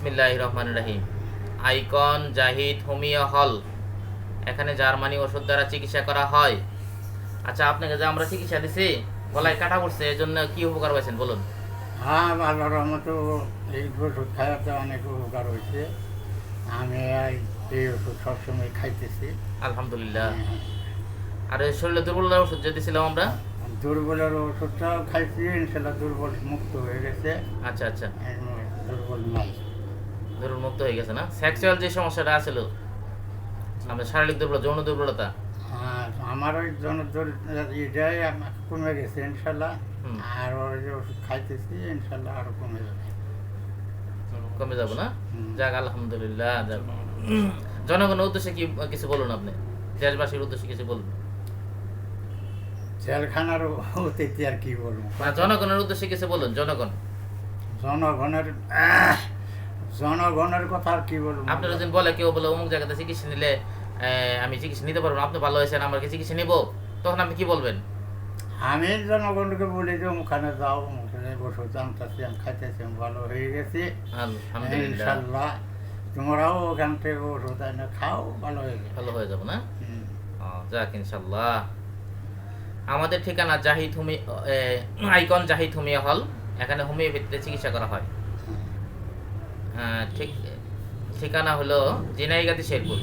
বিসমিল্লাহির রহমানির রহিম। Icon Zahid homeo হল, এখানে জার্মানি ওষুধ দ্বারা চিকিৎসা করা হয়। আচ্ছা, আপনাকে যে আমরা চিকিৎসা দিছি, গলায় কাটা পড়ছে, এর জন্য কি উপকার পাইছেন বলুন। হ্যাঁ, আল্লাহর রহমতে এই ওষুধ খাওয়াতে অনেক উপকার হয়েছে। আমি এই ওষুধ সবসময় খাইতেছি। আলহামদুলিল্লাহ। হ্যাঁ, আর এই শরীরে দুর্বলতার ওষুধ যে দিছিলাম আমরা। দুর্বলের ওষুধটাও খাইছি, ইনশাল্লাহ দুর্বল মুক্ত হয়ে গেছে। আচ্ছা আচ্ছা, এখন দুর্বল নাই। দুর্বল মুক্ত হয়ে গেছে না? সেক্সুয়াল যে সমস্যাটা আছিল, আমাদের শারীরিক দুর্বলতা, যৌন দুর্বলতা। হ্যাঁ, আমার ওই এটাই আমার কমে গেছে ইনশাল্লাহ। হুম। আর ওই যে ওষুধ খাইতেছি ইনশাল্লাহ আরো কমে যাবে। কমে যাবো না? হুম। যাক, আলহামদুলিল্লাহ। যাক, জনগণের উদ্দেশ্যে কি কিছু বলুন, আপনি দেশবাসীর উদ্দেশ্যে কিছু বলুন। জেলখানার অতীতে আর কি বলবো, না, জনগণের উদ্দেশ্যে কিছু বলুন। জনগণের জনগণের কথা আর কি বলবো। আপনারা যদি বলে, কেউ বলে অমুক জায়গাতে চিকিৎসা নিলে আমি চিকিৎসা নিতে পারবো না, আপনি ভালো হয়েছেন, আমার কি চিকিৎসা নিব, তখন আপনি কি বলবেন? আমি জনগণকে বলি যে ওখানে যাও, ওখানে ওষুধ আনতেছি, আমি খাইতেছি, আমি ভালো হয়ে গেছি আলহামদুলিল্লাহ। ইনশাল্লাহ। তোমরাও ওখান থেকে ওষুধ এনে খাও, ভালো হয়ে যাবে। ভালো হয়ে যাবো না? হুম। যাক, ইনশাল্লাহ। আমাদের ঠিকানা জাহিদ আইকন জাহিদ হোমিও হল, এখানে হোমিওপ্যাথিতে চিকিৎসা করা হয়। ঠিক ঠিকানা হলো জিনাইগাতি শেরপুর।